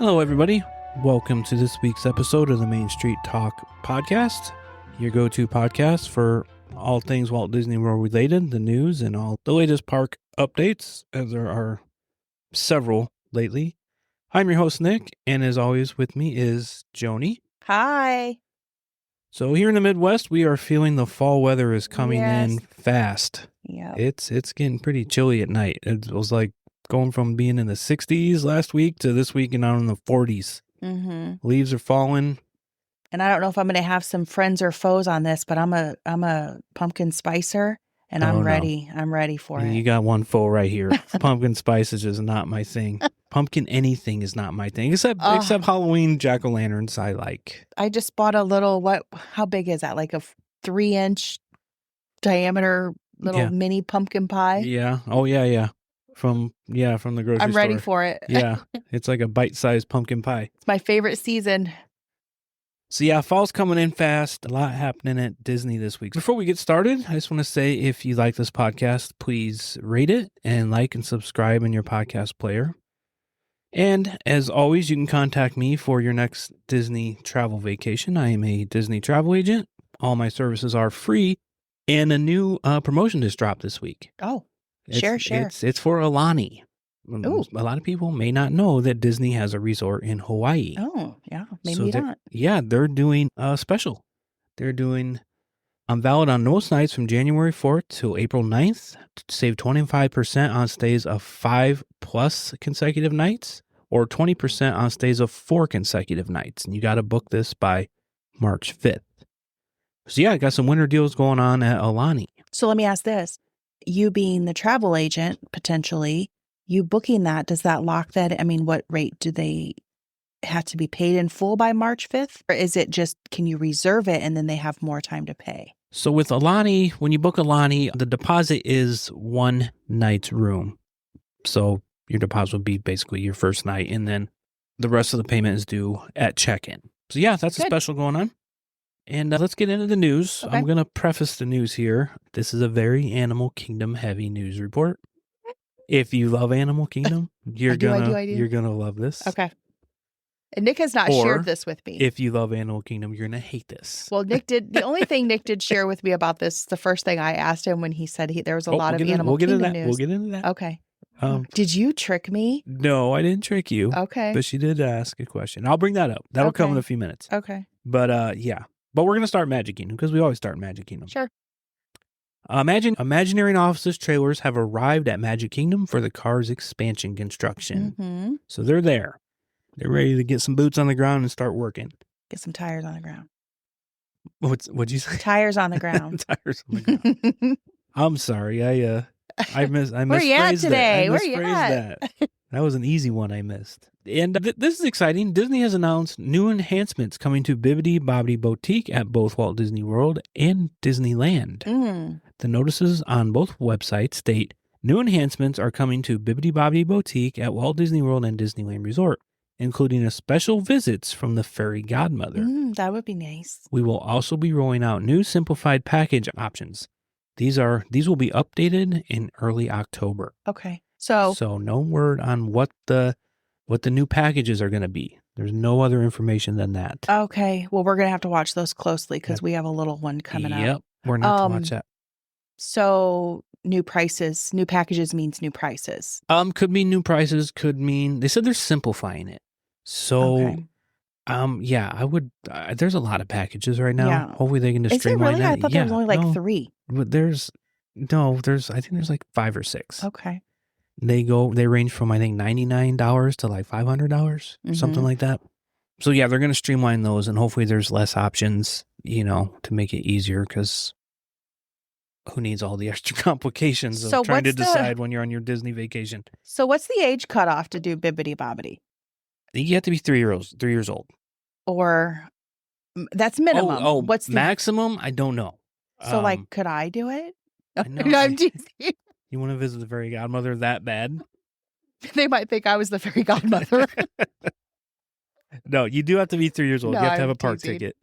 Hello, everybody. Welcome to this week's episode of the Main Street Talk podcast, your go-to podcast for all things Walt Disney World related, the news, and all the latest park updates, as there are several lately. I'm your host, Nick, and as always with me is Joni. Hi. So here in the Midwest, we are feeling the fall weather is coming in fast. Yeah. It's getting pretty chilly at night. It was like going from being in the 60s last week to this week and now in the 40s. Mm-hmm. Leaves are falling. And I don't know if I'm going to have some friends or foes on this, but I'm a pumpkin spicer, and I'm ready. I'm ready for it. You got one foe right here. Pumpkin spice is just not my thing. Pumpkin anything is not my thing, except Halloween jack-o'-lanterns I like. I just bought a little, how big is that? Like a 3-inch diameter little mini pumpkin pie? Yeah. Oh, yeah. From the grocery store. I'm ready for it. Yeah. It's like a bite-sized pumpkin pie. It's my favorite season. So yeah, fall's coming in fast. A lot happening at Disney this week. Before we get started, I just want to say if you like this podcast, please rate it and like and subscribe in your podcast player. And as always, you can contact me for your next Disney travel vacation. I am a Disney travel agent. All my services are free. And a new promotion just dropped this week. Oh, share. It's for Aulani. Ooh. A lot of people may not know that Disney has a resort in Hawaii. Oh, yeah. Maybe not. Yeah, they're doing a special. They're doing valid on most nights from January 4th to April 9th to save 25% on stays of 5+ consecutive nights or 20% on stays of 4 consecutive nights. And you got to book this by March 5th. So yeah, I got some winter deals going on at Aulani. So let me ask this. You being the travel agent, potentially, you booking that, does that lock that? I mean, what rate do they have to be paid in full by March 5th? Or is it just, can you reserve it and then they have more time to pay? So with Aulani, when you book Aulani, the deposit is 1 night's room. So your deposit would be basically your first night, and then the rest of the payment is due at check-in. So yeah, that's a special going on. And let's get into the news. Okay. I'm going to preface the news here. This is a very Animal Kingdom heavy news report. If you love Animal Kingdom, you're gonna love this. Okay. And Nick has not shared this with me. If you love Animal Kingdom, you're gonna hate this. Well, the only thing Nick did share with me about this, the first thing I asked him when he said there was a lot of Animal Kingdom news. We'll get into that. Okay. Did you trick me? No, I didn't trick you. Okay. But she did ask a question. I'll bring that up. That'll come in a few minutes. Okay. But yeah. But we're gonna start Magic Kingdom because we always start Magic Kingdom. Sure. Imagineering offices trailers have arrived at Magic Kingdom for the Cars expansion construction. Mm-hmm. So they're there. They're ready to get some boots on the ground and start working. Get some tires on the ground. What'd you say? Tires on the ground. Tires on the ground. I'm sorry. I misphrased Where you at today? Where you at? That was an easy one I missed. And this is exciting. Disney has announced new enhancements coming to Bibbidi Bobbidi Boutique at both Walt Disney World and Disneyland. Mm. The notices on both websites state, new enhancements are coming to Bibbidi Bobbidi Boutique at Walt Disney World and Disneyland Resort, including a special visits from the fairy godmother. That would be nice. We will also be rolling out new simplified package options. These will be updated in early October. Okay. So no word on what the new packages are going to be. There's no other information than that. Okay. Well, we're going to have to watch those closely because we have a little one coming up. Yep. We're not to watch that. So new prices, new packages means new prices. Could mean new prices, could mean, they said they're simplifying it. So, yeah, I would, there's a lot of packages right now. Yeah. Hopefully they can just streamline that. I thought there was only like 3. But I think there's like 5 or 6. Okay. They range from, I think, $99 to like $500, something like that. So yeah, they're going to streamline those, and hopefully there's less options, to make it easier, because who needs all the extra complications of trying to decide when you're on your Disney vacation? So what's the age cutoff to do Bibbidi Bobbidi? I think you have to be 3 years old. Or that's minimum. Oh, what's the maximum? I don't know. So could I do it? I know. I'm teasing. You want to visit the fairy godmother that bad? They might think I was the fairy godmother. No, you do have to be 3 years old. No, you have to have a park ticket.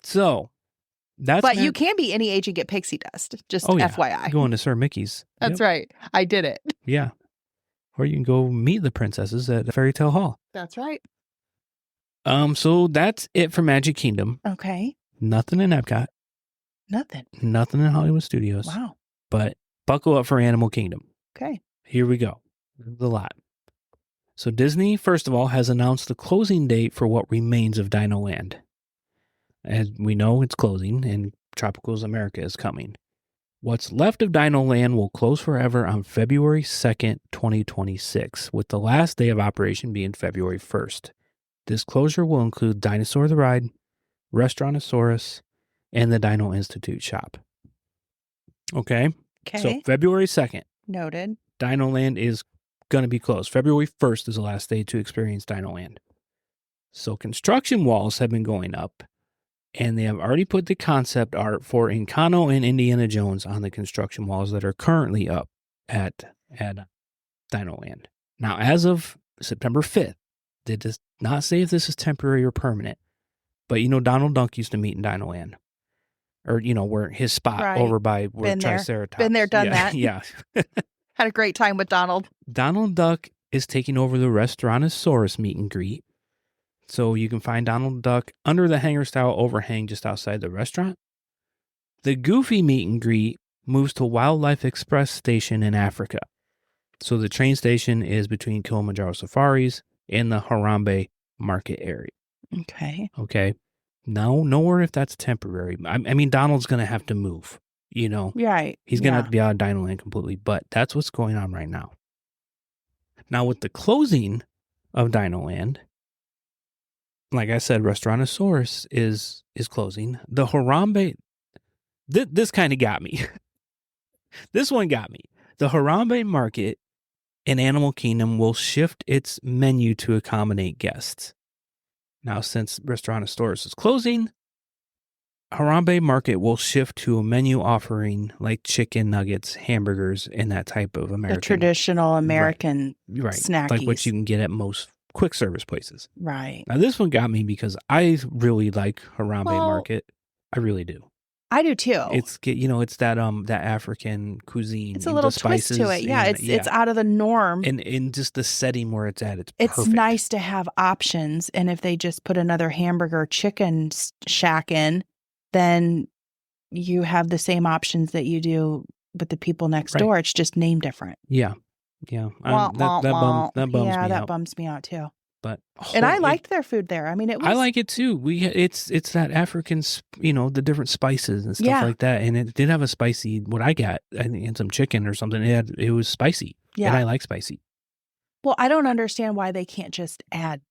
So But you can be any age and get pixie dust. Just FYI. Going to Sir Mickey's. That's right. I did it. Yeah. or you can go meet the princesses at Fairy Tale Hall. That's right. So that's it for Magic Kingdom. Okay. Nothing in Epcot. Nothing in Hollywood Studios. Wow. But buckle up for Animal Kingdom. Okay. Here we go. This is a lot. So Disney, first of all, has announced the closing date for what remains of Dinoland. As we know, it's closing, and Tropicals America is coming. What's left of Dinoland will close forever on February 2nd, 2026, with the last day of operation being February 1st. This closure will include Dinosaur the Ride, Restaurantosaurus, and the Dino Institute shop. Okay? So February 2nd. Noted. Dinoland is going to be closed. February 1st is the last day to experience Dinoland. So construction walls have been going up, and they have already put the concept art for Encanto and Indiana Jones on the construction walls that are currently up at Dinoland. Now, as of September 5th, they does not say if this is temporary or permanent, but Donald Duck used to meet in Dinoland. Or, where his spot over by where Triceratops. Been there, done that. Yeah. Had a great time with Donald. Donald Duck is taking over the Restaurantosaurus meet and greet. So you can find Donald Duck under the hangar-style overhang just outside the restaurant. The Goofy meet and greet moves to Wildlife Express Station in Africa. So the train station is between Kilimanjaro Safaris and the Harambe Market area. Okay. No word if that's temporary. I mean, Donald's going to have to move, Right. He's going to have to be out of Dinoland completely, but that's what's going on right now. Now, with the closing of Dinoland, like I said, Restaurantosaurus is closing. The Harambe, this kind of got me. This one got me. The Harambe Market in Animal Kingdom will shift its menu to accommodate guests. Now, since Restaurantosaurus is closing, Harambe Market will shift to a menu offering like chicken nuggets, hamburgers, and that type of American. The traditional American snackies. Like what you can get at most quick service places. Right. Now, this one got me because I really like Harambe Market. I really do. I do too. It's it's that African cuisine. It's a little twist to it. Yeah, it's out of the norm. And in just the setting where it's at, it's perfect. It's nice to have options. And if they just put another hamburger chicken shack in, then you have the same options that you do with the people next door. It's just named different. Yeah. Yeah. That bums me out. That bums me out too. But and I liked their food there. I mean, I like it too. It's that African, the different spices and stuff like that. And it did have a spicy. What I got, I think, and some chicken or something. It was spicy. Yeah, and I like spicy. Well, I don't understand why they can't just add.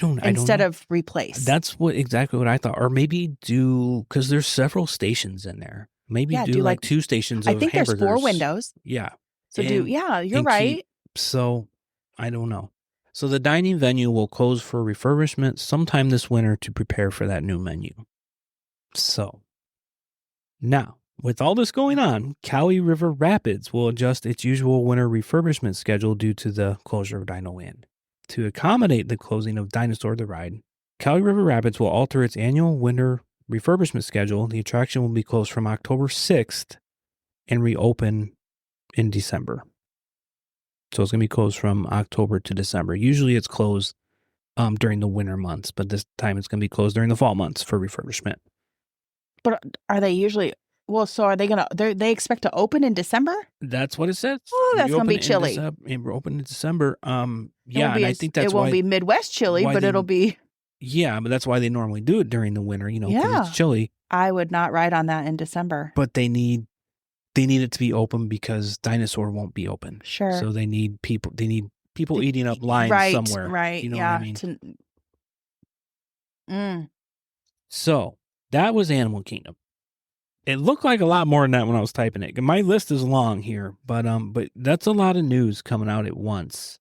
Instead of replace. That's exactly what I thought. Or maybe because there's several stations in there. Maybe do like 2 stations. I think hamburgers. There's 4 windows. Yeah. So you're right. So I don't know. So the dining venue will close for refurbishment sometime this winter to prepare for that new menu. So now, with all this going on, Kali River Rapids will adjust its usual winter refurbishment schedule due to the closure of Dinoland. To accommodate the closing of Dinosaur the Ride, Kali River Rapids will alter its annual winter refurbishment schedule. The attraction will be closed from October 6th and reopen in December. So it's going to be closed from October to December. Usually it's closed during the winter months, but this time it's going to be closed during the fall months for refurbishment. But are they usually... Well, so are they going to... They expect to open in December? That's what it says. Oh, that's going to be chilly. We're open in December. And I think that's why... It won't be Midwest chilly, but it'll be... Yeah, but that's why they normally do it during the winter, because it's chilly. I would not ride on that in December. But they need it to be open because Dinosaur won't be open. Sure. So they need people eating up lines somewhere. Right. You know what I mean? Mm. So that was Animal Kingdom. It looked like a lot more than that when I was typing it. My list is long here, but that's a lot of news coming out at once.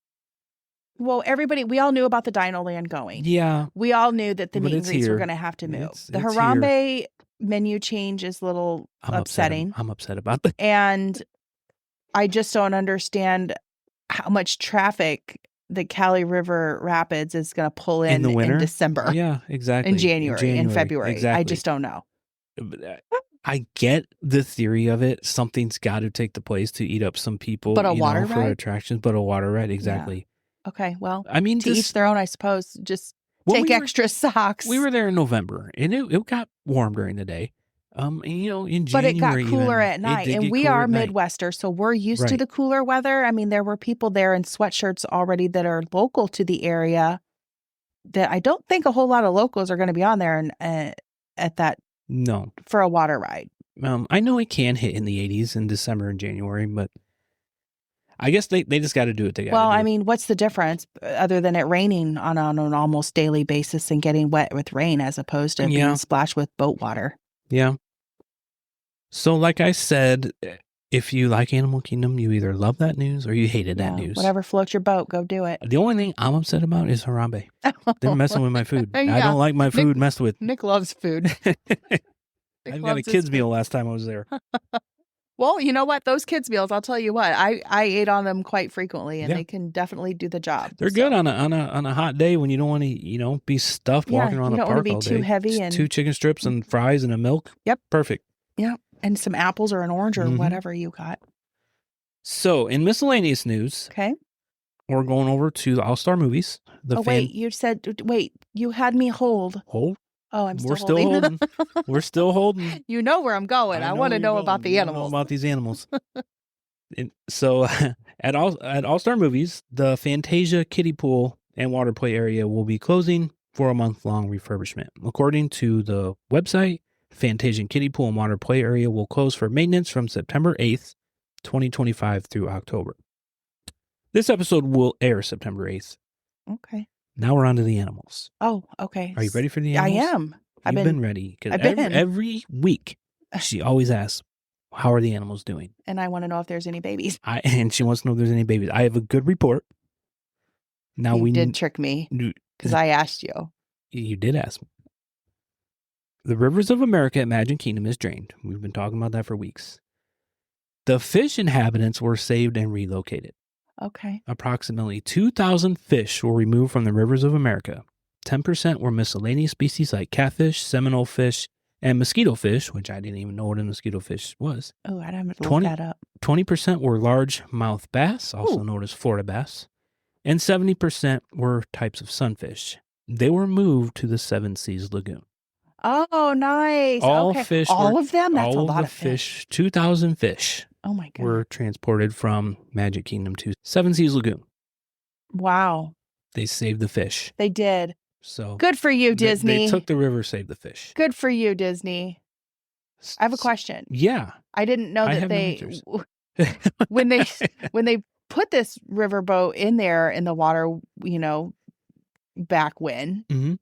Well, we all knew about the Dinoland going. Yeah. We all knew that the meet and greets were going to have to move. The Harambe menu change is a little upsetting. I'm upset about that. And I just don't understand how much traffic the Kali River Rapids is going to pull in the winter? in December. Yeah, exactly. In January, in February. Exactly. I just don't know. I get the theory of it. Something's got to take the place to eat up some people, But a water for ride? attractions. But a water ride, exactly. Okay, well, I mean, to each their own, I suppose. Just When take we were- extra socks. We were there in November, and it got warm during the day. And, in January, but it got cooler even, at night. it did And get we cooler are at night. Midwesters, so we're used to Right. the cooler weather. I mean, there were people there in sweatshirts already that are local to the area that I don't think a whole lot of locals are going to be on there and at that No. for a water ride. I know it can hit in the 80s in December and January, but I guess they just got to do it. They got Well, to do I it. mean, what's the difference other than it raining on an almost daily basis and getting wet with rain as opposed to being splashed with boat water? Yeah. So like I said, if you like Animal Kingdom, you either love that news or you hated that news. Whatever floats your boat, go do it. The only thing I'm upset about is Harambe. They're messing with my food. Yeah. I don't like my food messed with. Nick loves food. I got a kids meal last time I was there. Well, you know what? Those kids meals, I'll tell you what, I ate on them quite frequently, and they can definitely do the job. They're good on a hot day when you don't want to, be stuffed walking around the park all day. You don't want to be too heavy. Just and 2 chicken strips and fries and a milk. Yep. Perfect. Yep. And some apples or an orange or whatever you got. So, in miscellaneous news, okay, we're going over to the All-Star movies. Wait, you had me hold. Hold? Oh, I'm still We're still holding. We're still holding. You know where I'm going. I want to know about the animals. Know about these animals. So, at All-Star movies, the Fantasia kiddie pool and water play area will be closing for a month-long refurbishment. According to the website, Fantasia kiddie pool and water play area will close for maintenance from September 8th, 2025 through October. This episode will air September 8th. Okay. Now we're on to the animals. Oh, okay. Are you ready for the animals? I am. I've been ready. Because every week she always asks, how are the animals doing? And I want to know if there's any babies. And she wants to know if there's any babies. I have a good report. Now you did trick me because I asked you. You did ask me. The rivers of America at Magic Kingdom is drained. We've been talking about that for weeks. The fish inhabitants were saved and relocated. Okay. Approximately 2,000 fish were removed from the rivers of America. 10% were miscellaneous species like catfish, Seminole fish, and mosquito fish, which I didn't even know what a mosquito fish was. Oh, I'd have to look that up. 20% were largemouth bass, also known as Florida bass, and 70% were types of sunfish. They were moved to the Seven Seas Lagoon. Oh, nice. All fish. All of them? That's a lot of of fish. 2,000 fish. Oh, my God. Were transported from Magic Kingdom to Seven Seas Lagoon. Wow. They saved the fish. They did. So good for you, Disney. They took the river, saved the fish. Good for you, Disney. I have a question. Yeah. I didn't know that when they put this riverboat in there in the water, back when,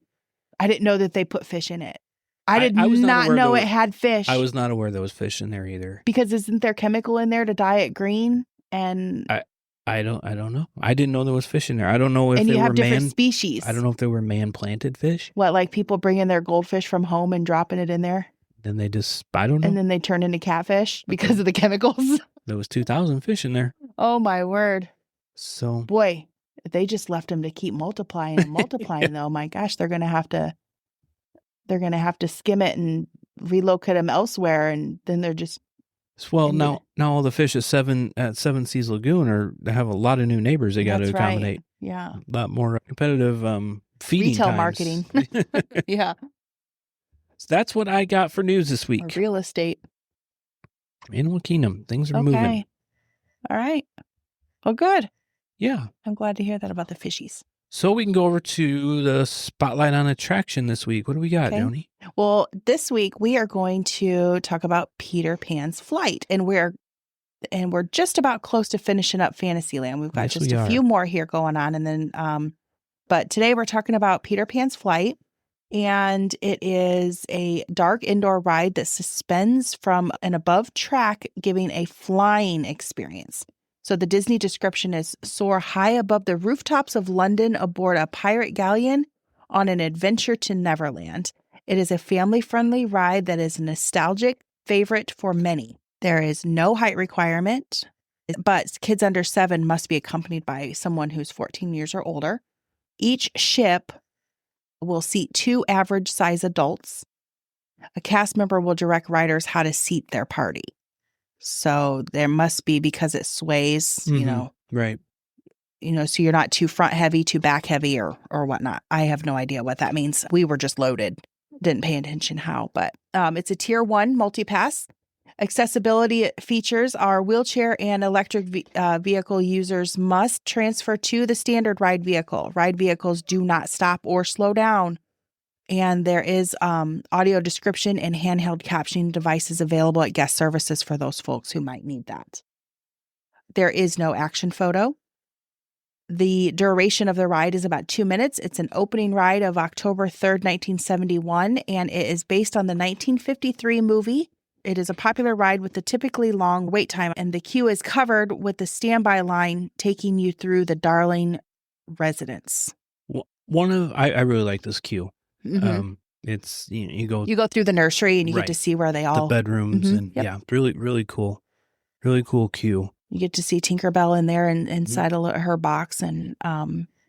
I didn't know that they put fish in it. I did not know it had fish. I was not aware there was fish in there either. Because isn't there chemical in there to dye it green? And I don't know. I didn't know there was fish in there. I don't know if and they you were have different species. I don't know if they were man-planted fish. What, like people bringing their goldfish from home and dropping it in there? Then I don't know. And then they turn into catfish because of the chemicals. There was 2,000 fish in there. Oh my word! So boy, they just left them to keep multiplying and multiplying. Though, my gosh, they're gonna have to skim it and relocate them elsewhere, and then they're just. Well, now all the fish at Seven Seas Lagoon have a lot of new neighbors they got to accommodate. Right. Yeah, a lot more competitive feeding retail times. Marketing. Yeah, so that's what I got for news this week. Or real estate. Animal Kingdom, things are moving. All right. Well, good. Yeah, I'm glad to hear that about the fishies. So we can go over to the Spotlight on Attraction this week. What do we got, Joni? Well, this week we are going to talk about Peter Pan's Flight, and we're just about close to finishing up Fantasyland. We've got just a few more here going on, and then but today we're talking about Peter Pan's Flight, and it is a dark indoor ride that suspends from an above track, giving a flying experience. So the Disney description is soar high above the rooftops of London aboard a pirate galleon on an adventure to Neverland. It is a family-friendly ride that is a nostalgic favorite for many. There is no height requirement, but kids under 7 must be accompanied by someone who's 14 years or older. Each ship will seat 2 average-size adults. A cast member will direct riders how to seat their party. So there must be, because it sways, Right. So you're not too front heavy, too back heavy or whatnot. I have no idea what that means. We were just loaded. Didn't pay attention how, but it's a tier 1 multi-pass. Accessibility features are wheelchair and electric vehicle users must transfer to the standard ride vehicle. Ride vehicles do not stop or slow down. And there is audio description and handheld captioning devices available at guest services for those folks who might need that. There is no action photo. The duration of the ride is about 2 minutes. It's an opening ride of October 3rd, 1971, and it is based on the 1953 movie. It is a popular ride with a typically long wait time, and the queue is covered with the standby line taking you through the Darling residence. I really like this queue. Mm-hmm. It's you go through the nursery and you get to see where they all the bedrooms and really really cool queue. You get to see Tinkerbell in there and inside her box, and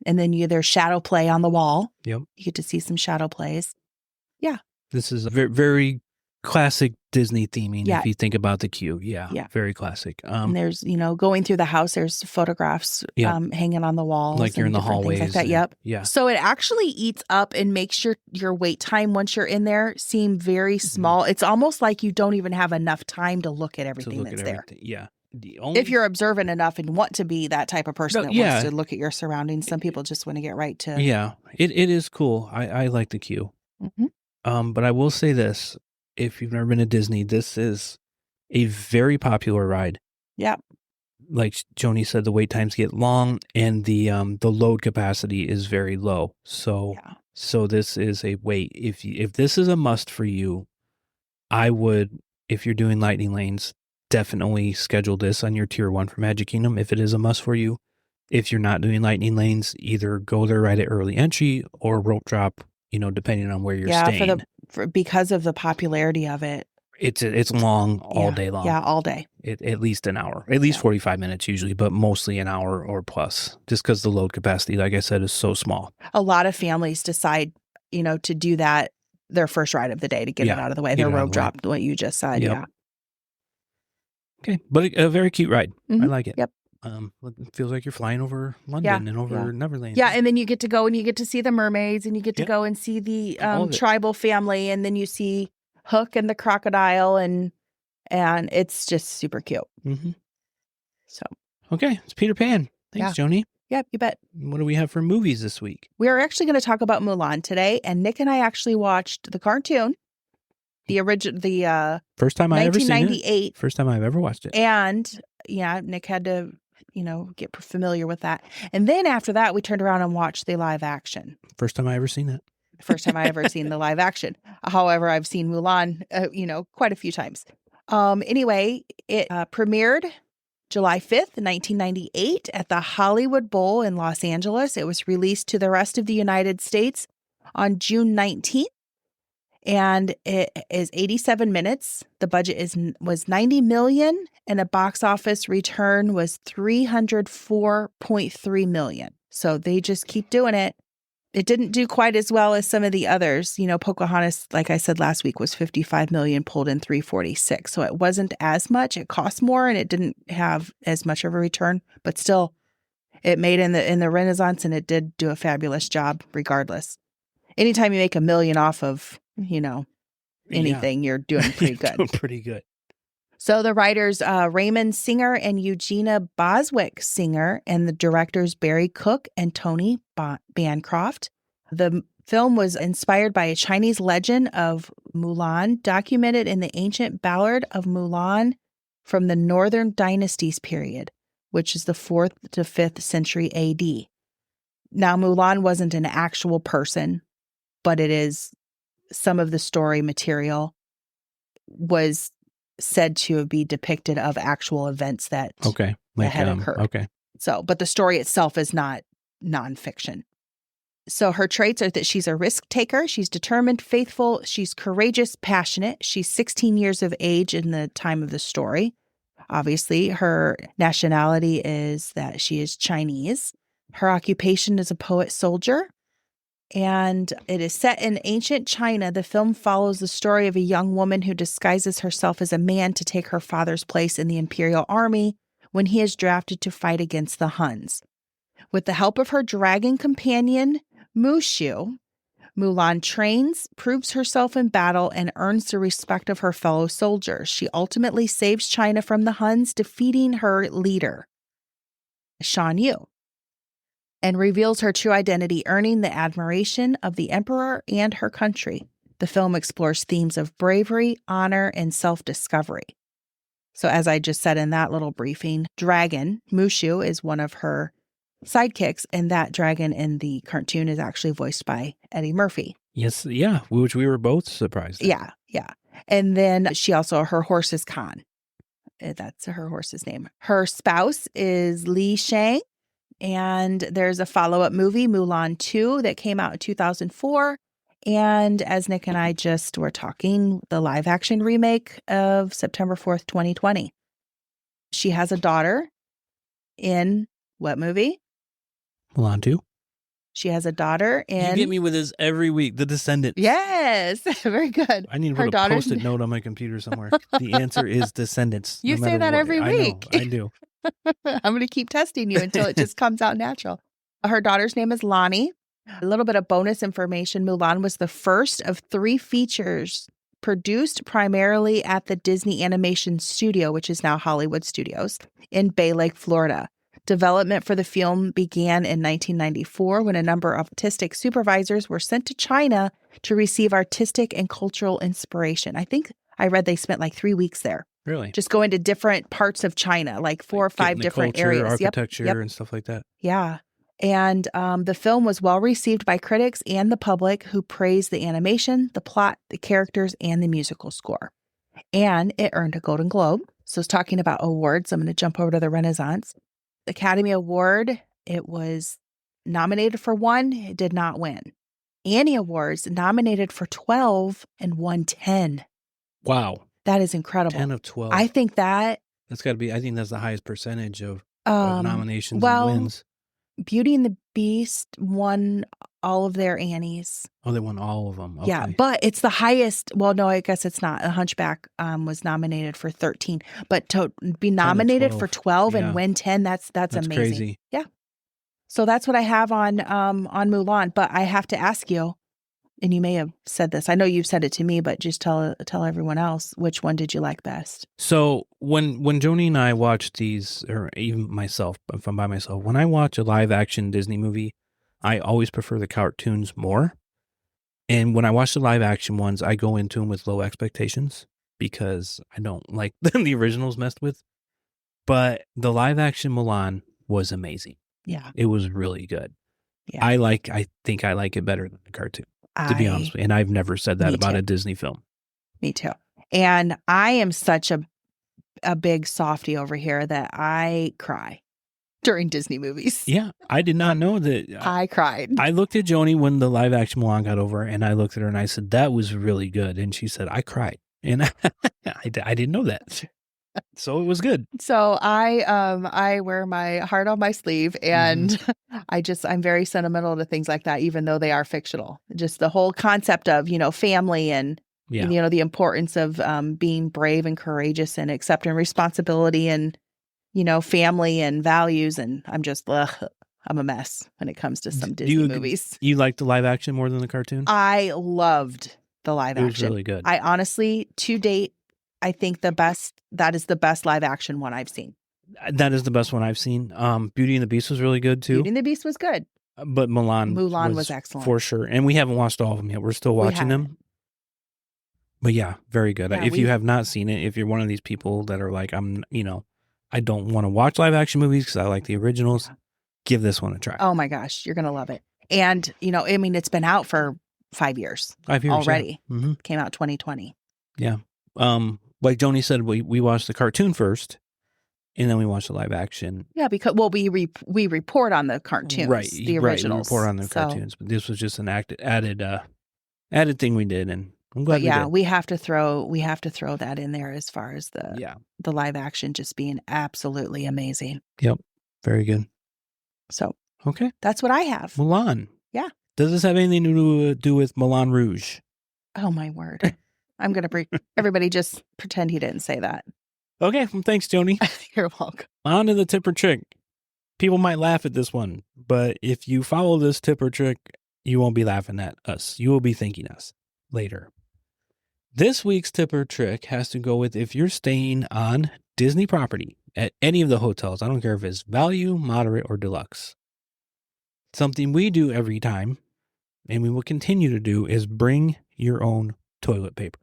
then there's shadow play on the wall. Yep, you get to see some shadow plays. Yeah, this is a very very classic Disney theming. Yeah. If you think about the queue, very classic. And there's going through the house. There's photographs hanging on the walls, like you're in the hallways, things like that. Yep. Yeah. So it actually eats up and makes your wait time once you're in there seem very small. It's almost like you don't even have enough time to look at everything that's there. Yeah. If you're observant enough and want to be that type of person that wants to look at your surroundings, some people just want to get right to. Yeah, it is cool. I like the queue. Mm-hmm. But I will say this: if you've never been to Disney, this is a very popular ride. Yeah. Like Joni said, the wait times get long, and the load capacity is very low. So this is a wait. If this is a must for you, I would, if you're doing lightning lanes, definitely schedule this on your tier 1 for Magic Kingdom if it is a must for you. If you're not doing lightning lanes, either go there right at early entry or rope drop, depending on where you're staying. Because of the popularity of it. It's long all day long. Yeah, all day. At least an hour, at least 45 minutes usually, but mostly an hour or plus, just because the load capacity, like I said, is so small. A lot of families decide, to do that their first ride of the day to get it out of the way. Their rope drop, what you just said. Yep. Yeah. Okay, but a very cute ride. Mm-hmm. I like it. Yep. It feels like you're flying over London and over Neverland. Yeah, and then you get to go and you get to see the mermaids and you get to go and see the tribal family, and then you see Hook and the crocodile, and it's just super cute. Mm-hmm. So okay, it's Peter Pan. Thanks, Joni. Yep, you bet. What do we have for movies this week? We are actually going to talk about Mulan today, and Nick and I actually watched the cartoon. The original, first time I ever seen it. 1998. First time I've ever watched it. And Nick had to, get familiar with that. And then after that, we turned around and watched the live action. First time I ever seen it. First time I ever seen the live action. However, I've seen Mulan, quite a few times. Anyway, it premiered July 5th, 1998 at the Hollywood Bowl in Los Angeles. It was released to the rest of the United States on June 19th. And it is 87 minutes. The budget was $90 million, and a box office return was $304.3 million. So they just keep doing it. It didn't do quite as well as some of the others. Pocahontas, like I said last week, was $55 million, pulled in $346. So it wasn't as much. It cost more, and it didn't have as much of a return. But still, it made in the Renaissance, and it did do a fabulous job regardless. Anytime you make $1 million off of anything, you're doing pretty good. Doing pretty good. So the writers, Raymond Singer and Eugenia Boswick Singer, and the directors, Barry Cook and Tony Bancroft. The film was inspired by a Chinese legend of Mulan, documented in the ancient ballad of Mulan from the Northern Dynasties period, which is the 4th to 5th century AD. Now, Mulan wasn't an actual person, but it is some of the story material was said to be depicted of actual events that had occurred. Okay. So, but the story itself is not nonfiction. So her traits are that she's a risk taker, she's determined, faithful, she's courageous, passionate. She's 16 years of age in the time of the story. Obviously, her nationality is that she is Chinese. Her occupation is a poet soldier. And it is set in ancient China. The film follows the story of a young woman who disguises herself as a man to take her father's place in the imperial army when he is drafted to fight against the Huns. With the help of her dragon companion, Mushu, Mulan trains, proves herself in battle, and earns the respect of her fellow soldiers. She ultimately saves China from the Huns, defeating her leader, Shan Yu, and reveals her true identity, earning the admiration of the emperor and her country. The film explores themes of bravery, honor, and self-discovery. So as I just said in that little briefing, Dragon, Mushu, is one of her sidekicks, and that dragon in the cartoon is actually voiced by Eddie Murphy. Yes, yeah, which we were both surprised at. Yeah. And then her horse is Khan. That's her horse's name. Her spouse is Li Shang. And there's a follow-up movie, Mulan 2, that came out in 2004. And as Nick and I just were talking, the live-action remake of September 4th, 2020. She has a daughter in what movie? Mulan 2. She has a daughter in... You get me with this every week. The Descendants. Yes, very good. I need to put a Post-it note on my computer somewhere. The answer is Descendants. You say that every week. I do. I'm going to keep testing you until it just comes out natural. Her daughter's name is Lonnie. A little bit of bonus information. Mulan was the first of 3 features produced primarily at the Disney Animation Studio, which is now Hollywood Studios, in Bay Lake, Florida. Development for the film began in 1994 when a number of artistic supervisors were sent to China to receive artistic and cultural inspiration. I think I read they spent like 3 weeks there. Really? Just going to different parts of China, like 4 or 5 different culture, areas. Architecture and stuff like that. Yeah. And the film was well received by critics and the public, who praised the animation, the plot, the characters, and the musical score. And it earned a Golden Globe. So it's talking about awards. I'm going to jump over to the Renaissance. Academy Award, it was nominated for 1. It did not win. Annie Awards, nominated for 12 and won 10. Wow. That is incredible. 10 of 12. I think that's got to be, I think that's the highest percentage of nominations and wins. Beauty and the Beast won all of their Annies. Oh, they won all of them. Okay. Yeah, but it's the highest. Well, no, I guess it's not. A Hunchback was nominated for 13, but to be nominated for 12 and win 10, that's amazing. Crazy. Yeah. So that's what I have on Mulan. But I have to ask you, and you may have said this. I know you've said it to me, but just tell everyone else, which one did you like best? So when Joni and I watch these, or even myself, if I'm by myself, when I watch a live action Disney movie, I always prefer the cartoons more. And when I watch the live action ones, I go into them with low expectations because I don't like the originals messed with. But the live action Mulan was amazing. Yeah. It was really good. Yeah. I think I like it better than the cartoon, to be honest with you. And I've never said that about a Disney film. Me too. And I am such a big softie over here that I cry during Disney movies. Yeah. I did not know that. I cried. I looked at Joni when the live action Mulan got over, and I looked at her and I said, that was really good. And she said, I cried. And I didn't know that. So it was good. So I wear my heart on my sleeve, and I'm very sentimental to things like that, even though they are fictional. Just the whole concept of, family and, the importance of being brave and courageous and accepting responsibility and, family and values. And I'm just, I'm a mess when it comes to some Disney movies. You like the live action more than the cartoon? I loved the live action. It was really good. I honestly, to date, I think that is the best live action one I've seen. That is the best one I've seen. Beauty and the Beast was really good too. Beauty and the Beast was good. But Mulan was excellent. For sure. And we haven't watched all of them yet. We're still watching them. But yeah, very good. Yeah, if you have not seen it, if you're one of these people that are like, I don't want to watch live action movies because I like the originals, give this one a try. Oh my gosh, you're going to love it. And, it's been out for 5 years. 5 years already. Yeah. Mm-hmm. Came out 2020. Yeah. Like Joni said, we watched the cartoon first, and then we watched the live action. Yeah, because we report on the cartoons, right? The originals. We report on the cartoons, but this was just an added thing we did, and I'm glad. But yeah, we have to throw that in there as far as the live action just being absolutely amazing. Yep, very good. So okay, that's what I have. Mulan. Yeah. Does this have anything to do with Mulan Rouge? Oh, my word. I'm going to everybody just pretend he didn't say that. Okay, well, thanks, Joni. You're welcome. On to the tip or trick. People might laugh at this one, but if you follow this tip or trick, you won't be laughing at us. You will be thanking us later. This week's tip or trick has to go with if you're staying on Disney property at any of the hotels. I don't care if it's value, moderate, or deluxe. Something we do every time, and we will continue to do, is bring your own toilet paper.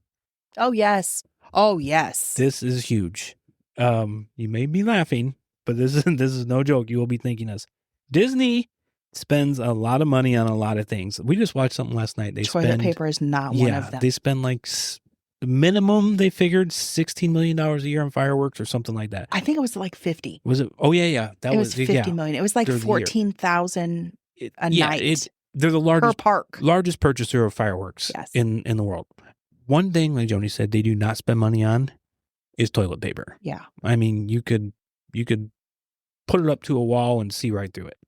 Oh, yes. Oh, yes. This is huge. You may be laughing, but this is no joke. You will be thanking us. Disney spends a lot of money on a lot of things. We just watched something last night. Toilet paper is not one of them. They spend like minimum, they figured $16 million a year on fireworks or something like that. I think it was like 50. Was it? Oh, yeah. It was 50 million. It was like 14,000 a night. They're the largest purchaser of fireworks in the world. One thing, like Joni said, they do not spend money on is toilet paper. Yeah. I mean, you could put it up to a wall and see right through it.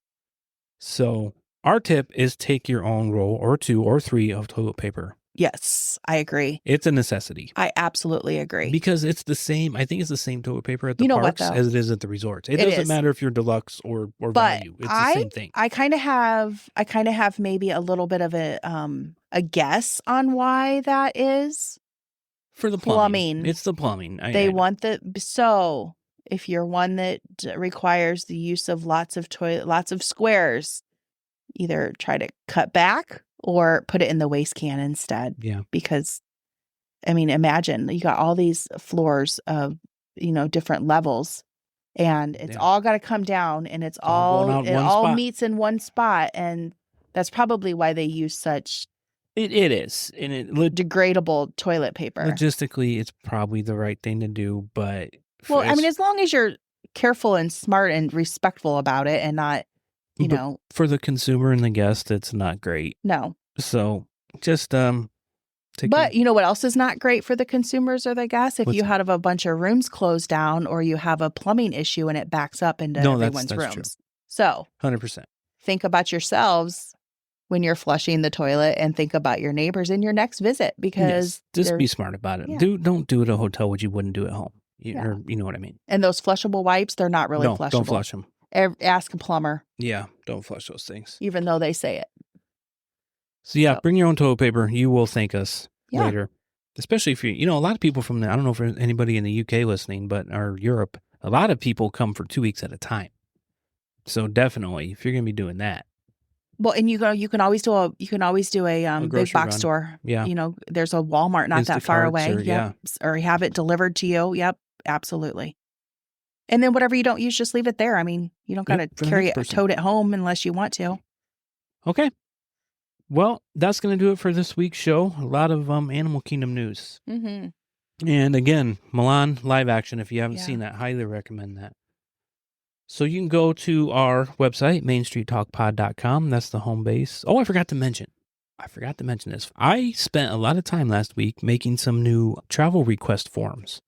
So our tip is take your own roll or 2 or 3 of toilet paper. Yes, I agree. It's a necessity. I absolutely agree. Because it's the same, I think it's the same toilet paper at the parks as it is at the resorts. It doesn't matter if you're deluxe or value. It's the same thing. I kind of have maybe a little bit of a guess on why that is. For the plumbing. It's the plumbing. So if you're one that requires the use of lots of squares, either try to cut back or put it in the waste can instead. Yeah. Because, I mean, imagine you got all these floors of, different levels, and it's all got to come down, and it all meets in one spot. And that's probably why they use such It is. And degradable toilet paper. Logistically, it's probably the right thing to do, but as long as you're careful and smart and respectful about it and not, for the consumer and the guest, it's not great. No. So just But you know what else is not great for the consumers or the guests? If you have a bunch of rooms closed down or you have a plumbing issue and it backs up into everyone's rooms. True. So 100%. Think about yourselves when you're flushing the toilet, and think about your neighbors in your next visit, because just be smart about it. Yeah. Don't do it at a hotel what you wouldn't do at home. Or, you know what I mean? And those flushable wipes, they're not really flushable. Don't flush them. Ask a plumber. Yeah, don't flush those things. Even though they say it. So bring your own toilet paper. You will thank us later. Especially if a lot of people from I don't know if there's anybody in the UK listening, or Europe, a lot of people come for 2 weeks at a time. So definitely, if you're going to be doing that. Well, and you can always do a big box store. Yeah. There's a Walmart not that far away. Or have it delivered to you. Yep, absolutely. And then whatever you don't use, just leave it there. I mean, you don't got to carry it, tote it home unless you want to. Okay. Well, that's going to do it for this week's show. A lot of Animal Kingdom news. Mm-hmm. And again, Mulan live action. If you haven't seen that, highly recommend that. So you can go to our website, mainstreettalkpod.com. That's the home base. Oh, I forgot to mention this. I spent a lot of time last week making some new travel request forms.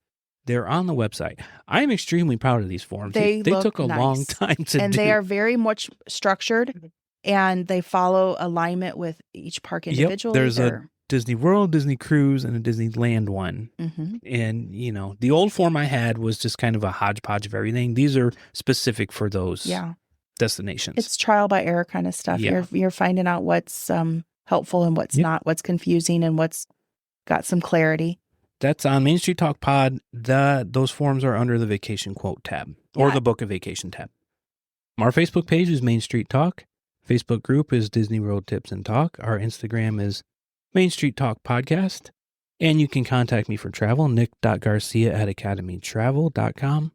They're on the website. I'm extremely proud of these forms. They took a long time to do. And they are very much structured, and they follow alignment with each park individually. There's a Disney World, Disney Cruise, and a Disneyland one. Mm-hmm. And, the old form I had was just kind of a hodgepodge of everything. These are specific for those destinations. It's trial by error kind of stuff. Yeah. You're finding out what's helpful and what's not, what's confusing and what's got some clarity. That's on Main Street Talk Pod. Those forms are under the Vacation Quote tab or the Book a Vacation tab. Our Facebook page is Main Street Talk. Facebook group is Disney World Tips and Talk. Our Instagram is Main Street Talk Podcast. And you can contact me for travel, nick.garcia@academytravel.com.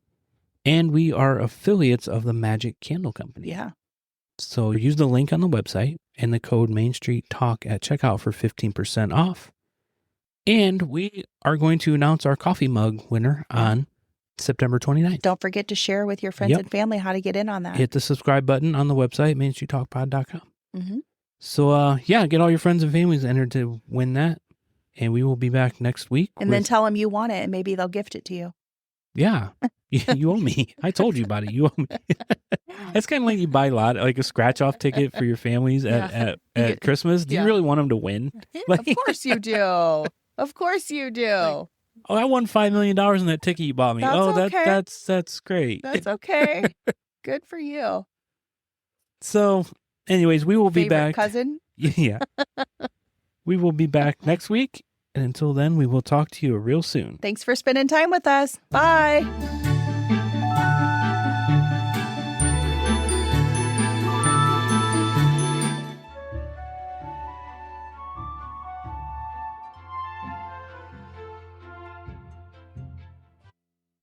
And we are affiliates of the Magic Candle Company. Yeah. So use the link on the website and the code Main Street Talk at checkout for 15% off. And we are going to announce our coffee mug winner on September 29th. Don't forget to share with your friends and family how to get in on that. Hit the subscribe button on the website, mainstreettalkpod.com. Mm-hmm. So, get all your friends and families entered to win that. And we will be back next week. And then tell them you want it, and maybe they'll gift it to you. Yeah. You owe me. I told you about it. You owe me. It's kind of like you buy a scratch off ticket for your families at Christmas. Do you really want them to win? Of course you do. Of course you do. Oh, I won $5 million in that ticket you bought me. Okay. That's great. That's okay. Good for you. So, anyways, we will be back. Cousin? Yeah. We will be back next week. And until then, we will talk to you real soon. Thanks for spending time with us. Bye.